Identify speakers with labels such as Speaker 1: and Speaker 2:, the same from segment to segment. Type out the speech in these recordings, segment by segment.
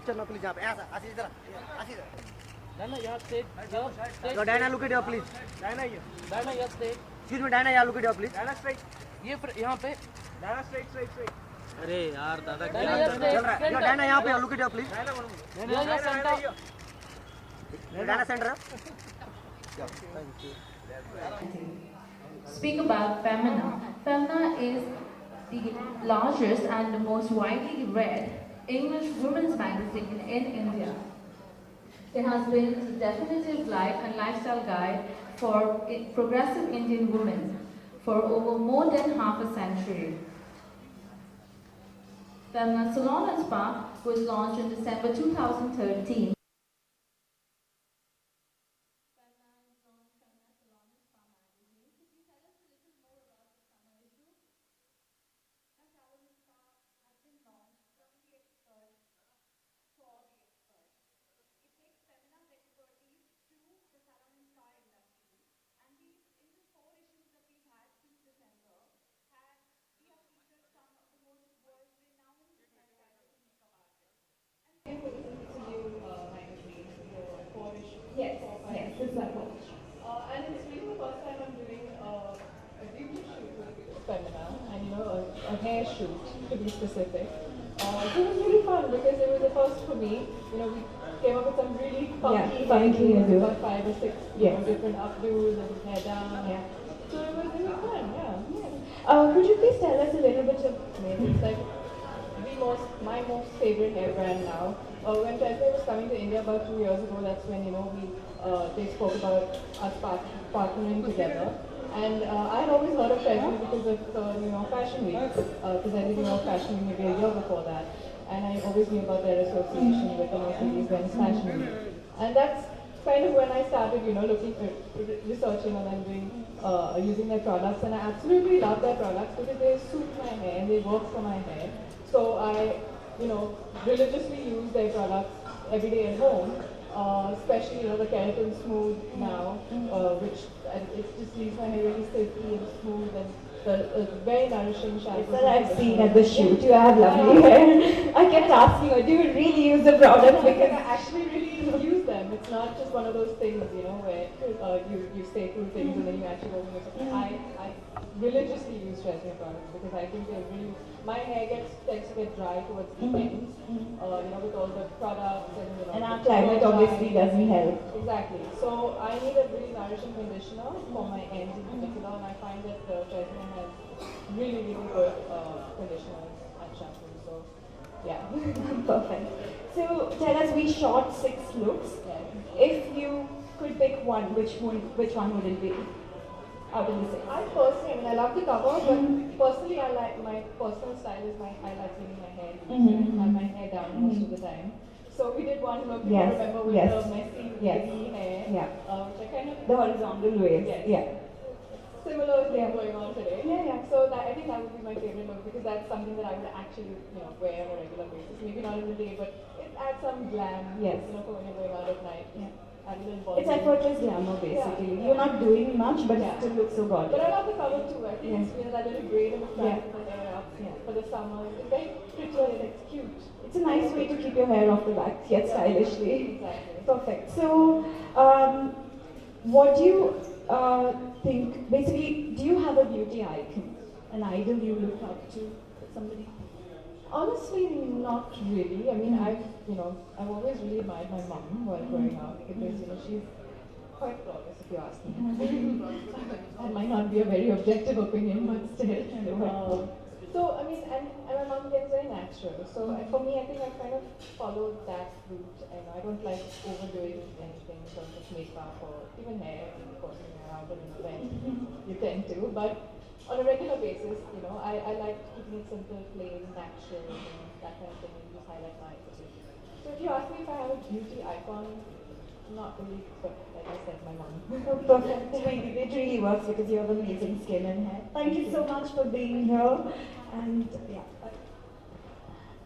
Speaker 1: चलना प्लीज यहाँ पे ऐसा आशीष इधर आशीष
Speaker 2: Diana, you have stayed here.
Speaker 1: Yo, Diana, look at your please.
Speaker 2: Diana, you have stayed.
Speaker 1: Excuse me, Diana, यहाँ look at your please.
Speaker 2: Diana, straight. ये यहाँ पे. Diana, straight.
Speaker 1: अरे यार दादा क्या
Speaker 2: चल रहा है?
Speaker 1: Yo, Diana, यहाँ पे look at your please.
Speaker 2: Diana, center.
Speaker 1: Diana, center.
Speaker 3: Speak about Femina. Femina is the largest and the most widely read English women's magazine in India. It has been a definitive life and lifestyle guide for progressive Indian women for over more than half a century. Femina Salon and Spa was launched in December 2013. Yes, this is my Polish.
Speaker 4: And it's really the first time I'm doing a beauty shoot with Femina, and a hair shoot to be specific. So it was really fun because it was the first for me. We came up with some really funky ideas, about 5 or 6 different updos and hair down. Yeah. So it was really fun. Yeah. Could you please tell us a little bit of it's like my most favorite hair brand now. When Tresemme was coming to India about 2 years ago, that's when they spoke about us partnering together. And I had always heard of Tresemme because of New York Fashion Week, because I did New York Fashion Week maybe a year before that, and I always knew about their association with the Mercedes-Benz Fashion Week. And that's kind of when I started, looking, researching and then using their products, and I absolutely love their products because they suit my hair and they work for my hair. So I, religiously use their products every day at home, especially, the Keratin Smooth now, which it just leaves my hair really silky and smooth and the very nourishing shampoo.
Speaker 5: That I've seen at the shoot. You have lovely hair. I kept asking her, do you really use the product?
Speaker 4: Because I actually really use them. It's not just one of those things, where you say two things and then you actually go use it. I religiously use Tresemme products because I think they're really. My hair tends to get dry towards the ends, with all the products and
Speaker 5: And our climate obviously doesn't help.
Speaker 4: Exactly. So I need a really nourishing conditioner for my ends in particular, and I find that Tresemme has really, really good conditioners and shampoos. So yeah.
Speaker 5: Perfect. So tell us, we shot 6 looks.
Speaker 4: Yeah.
Speaker 5: If you could pick one, which one would it be? Out of the 6.
Speaker 4: I love the cover, but personally, I like my personal style is I like leaving my hair loose. I have my hair down most of the time. So we did one look, you remember, with the messy, wavy hair, which I kind of
Speaker 5: the horizontal waves.
Speaker 4: Similar thing going on today.
Speaker 5: Yeah.
Speaker 4: So I think that would be my favorite look because that's something that I would actually, wear on a regular basis. Maybe not in the day, but it adds some glam.
Speaker 5: Yes.
Speaker 4: For when you're going out at night.
Speaker 5: Yeah.
Speaker 4: It's
Speaker 5: effortless glamour basically. You're not doing much, but it still looks so gorgeous.
Speaker 4: But I love the color too. I think it's that little braid in the front of the hair up for the summer. It's very pretty and it's cute.
Speaker 5: It's a nice way to keep your hair off the back, yet stylishly.
Speaker 4: Exactly.
Speaker 5: Perfect. So, what do you think? Basically, do you have a beauty icon, an idol you look up to, somebody?
Speaker 4: Honestly, not really. I mean, I've always really admired my mom while growing up because, she's quite flawless if you ask me. That might not be a very objective opinion, but still. So, I mean, and my mom gets very natural. So, for me, I think I've kind of followed that route. And I don't like overdoing anything in terms of makeup or even hair. Of course, when you're out on an event, you tend to. But on a regular basis, I like keeping it simple, plain, natural, and that kind of thing, and just highlight my position. So if you ask me if I have a beauty icon, not really, but like I said, my mom.
Speaker 5: Perfect. It really works because you have amazing skin and hair. Thank you so much for being here. And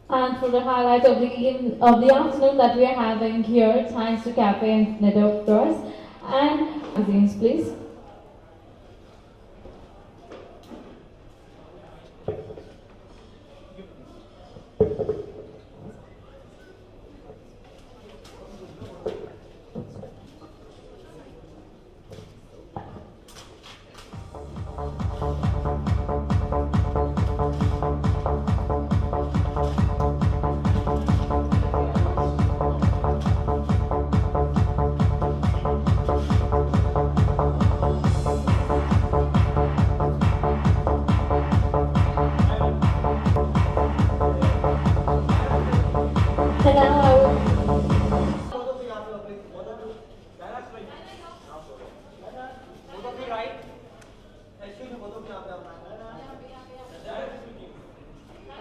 Speaker 3: And for the highlight of the afternoon that we are having here, thanks to Cafe and Networks and magazines, please.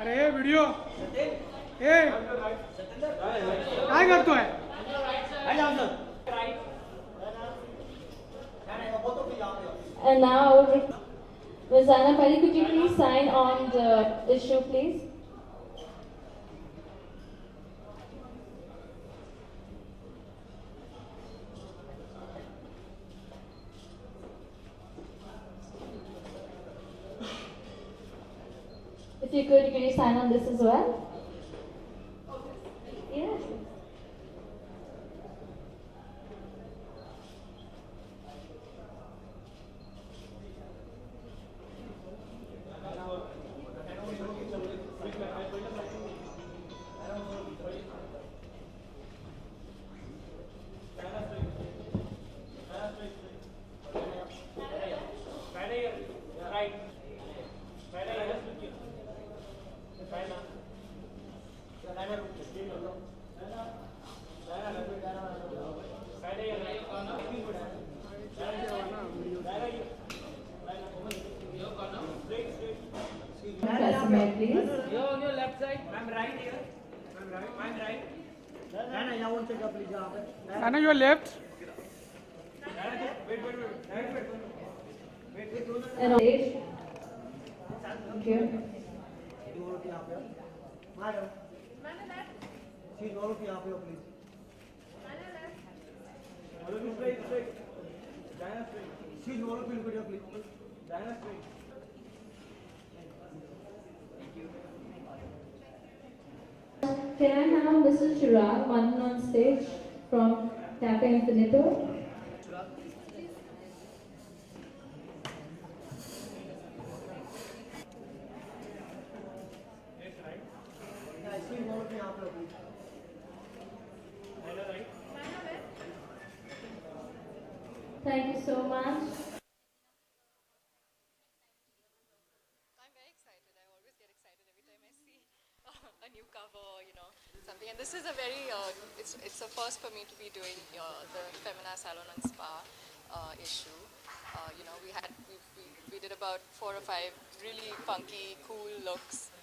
Speaker 6: अरे video हे काय करतोय?
Speaker 3: And now, Ms. Anna Pari, could you please sign on the issue, please? If you could you sign on this as well? Yes. Customer, please.
Speaker 2: You on your left side.
Speaker 1: I'm right here. I'm right. Diana, यहाँ उनसे क्या please यहाँ पे?
Speaker 6: Anna, your left.
Speaker 3: And on stage. Thank you.
Speaker 1: दोनों की यहाँ पे हो. Madam. She's दोनों की यहाँ पे हो please. She's दोनों की look at your please. Diana straight.
Speaker 3: Can I have Mrs. Chirag on stage from Cafe Infinito?
Speaker 1: She's दोनों की यहाँ पे हो please.
Speaker 3: Thank you so much.
Speaker 7: I'm very excited. I always get excited every time I see a new cover, you know, something. And this is a very, it's a first for me to be doing the Femina Salon and Spa issue. You know, we did about 4 or 5 really funky, cool looks,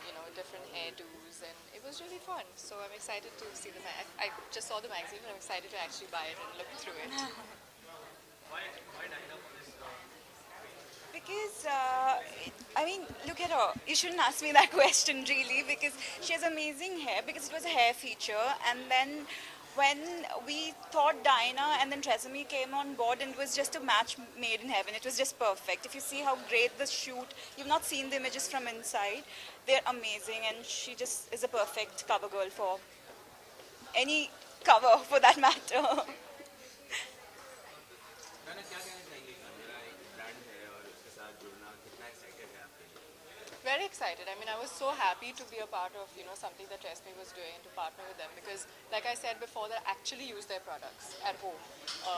Speaker 7: you know, different hairdos, and it was really fun. So I'm excited to see the I just saw the magazine, and I'm excited to actually buy it and look through it.
Speaker 8: Because, I mean, look at her. You shouldn't ask me that question, really, because she has amazing hair, because it was a hair feature. And then when we thought Diana and then Tresemme came on board, and it was just a match made in heaven. It was just perfect. If you see how great the shoot, you've not seen the images from inside. They're amazing, and she just is a perfect cover girl for any cover, for that matter.
Speaker 7: Very excited. I mean, I was so happy to be a part of, you know, something that Tresemme was doing, to partner with them, because, like I said before, they actually use their products at home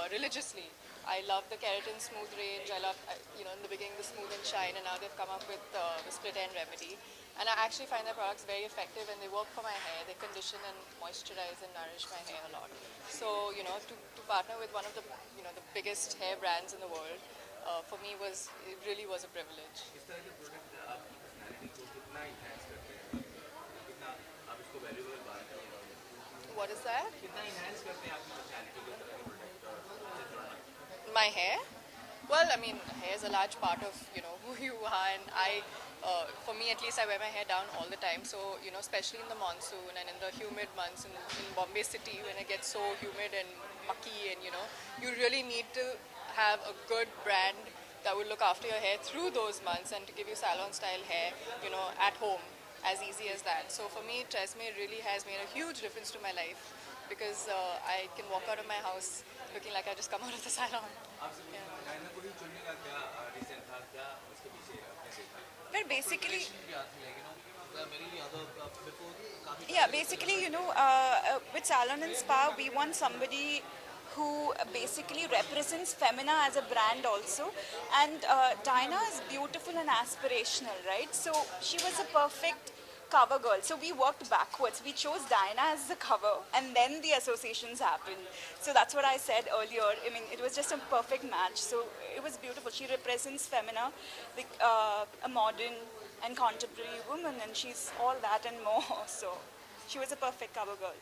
Speaker 7: religiously. I love the Keratin Smooth range. I love, you know, in the beginning the Smooth and Shine, and now they've come up with the Split End Remedy. And I actually find their products very effective, and they work for my hair. They condition and moisturize and nourish my hair a lot. So, you know, to partner with one of the, you know, the biggest hair brands in the world, for me it really was a privilege. What is that? My hair? Well, I mean, hair is a large part of, you know, who you are, and for me at least, I wear my hair down all the time. So, you know, especially in the monsoon and in the humid months in Bombay city, when it gets so humid and mucky, and, you know, you really need to have a good brand that will look after your hair through those months and to give you salon style hair, you know, at home, as easy as that. So for me, Tresemme really has made a huge difference to my life, because I can walk out of my house looking like I just come out of the salon. Yeah.
Speaker 8: But basically, yeah, basically, you know, with Salon and Spa, we want somebody who basically represents Femina as a brand also. And Diana is beautiful and aspirational, right? So she was a perfect cover girl. So we worked backwards. We chose Diana as the cover, and then the associations happened. So that's what I said earlier. I mean, it was just a perfect match. So it was beautiful. She represents Femina, a modern and contemporary woman, and she's all that and more. So she was a perfect cover girl.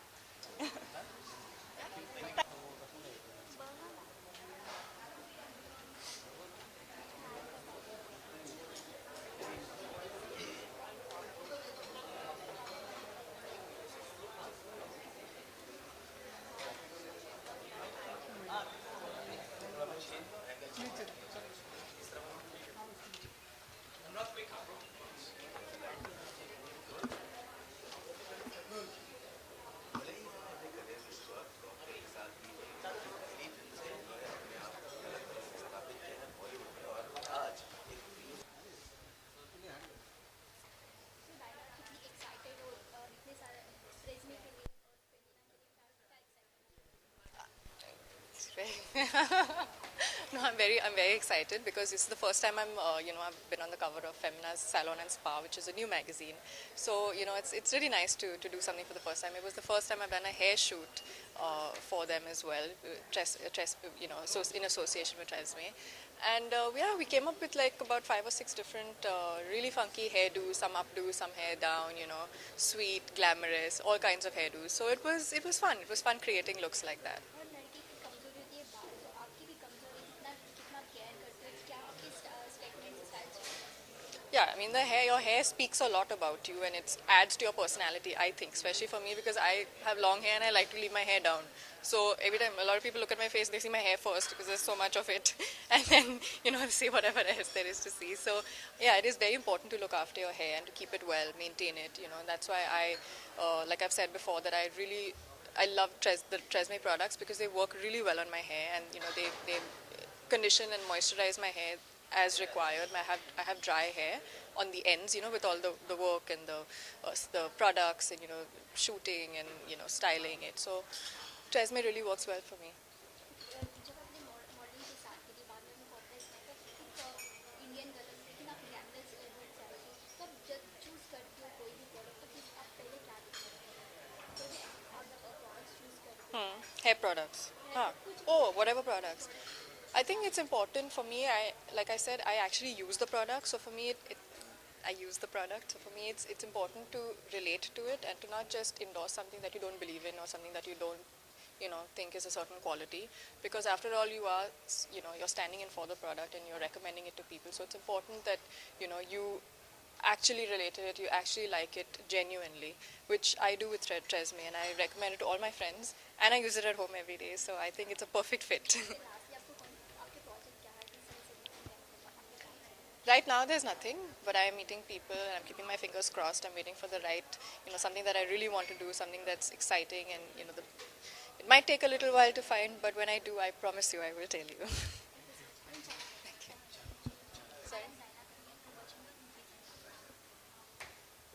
Speaker 7: No, I'm very excited because this is the first time I've been on the cover of Femina's Salon and Spa, which is a new magazine. So, it's really nice to do something for the first time. It was the first time I've done a hair shoot for them as well, in association with Tresemme. And we came up with like about 5 or 6 different really funky hairdos, some updos, some hair down, sweet, glamorous, all kinds of hairdos. So it was fun. It was fun creating looks like that. Yeah, I mean your hair speaks a lot about you, and it adds to your personality, I think, especially for me because I have long hair and I like to leave my hair down. So every time a lot of people look at my face, they see my hair first because there's so much of it, and then see whatever else there is to see. So yeah, it is very important to look after your hair and to keep it well, maintain it. That's why like I've said before, that I love the Tresemme products because they work really well on my hair, and they condition and moisturize my hair as required. I have dry hair on the ends, with all the work and the products and shooting and styling it. So Tresemme really works well for me. Hair products. Oh, whatever products. I think it's important for me. Like I said, I actually use the product. So for me, I use the product. So for me, it's important to relate to it and to not just endorse something that you don't believe in or something that you don't, think is a certain quality. Because after all, you're standing in for the product and you're recommending it to people. So it's important that, you actually relate to it, you actually like it genuinely, which I do with Tresemme, and I recommend it to all my friends, and I use it at home every day. So I think it's a perfect fit. Right now there's nothing, but I'm meeting people and I'm keeping my fingers crossed. I'm waiting for the right, something that I really want to do, something that's exciting, and it might take a little while to find, but when I do, I promise you I will tell you. Thank you. Sorry?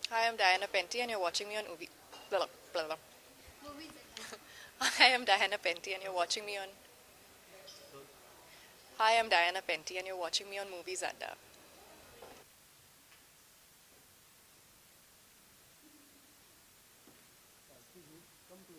Speaker 7: Hi, I'm Diana Penty and you're watching me on Ubi. Blah, blah, blah. Hi, I'm Diana Penty and you're watching me on... Hi, I'm Diana Penty and you're watching me on Movies Adda.
Speaker 1: Come to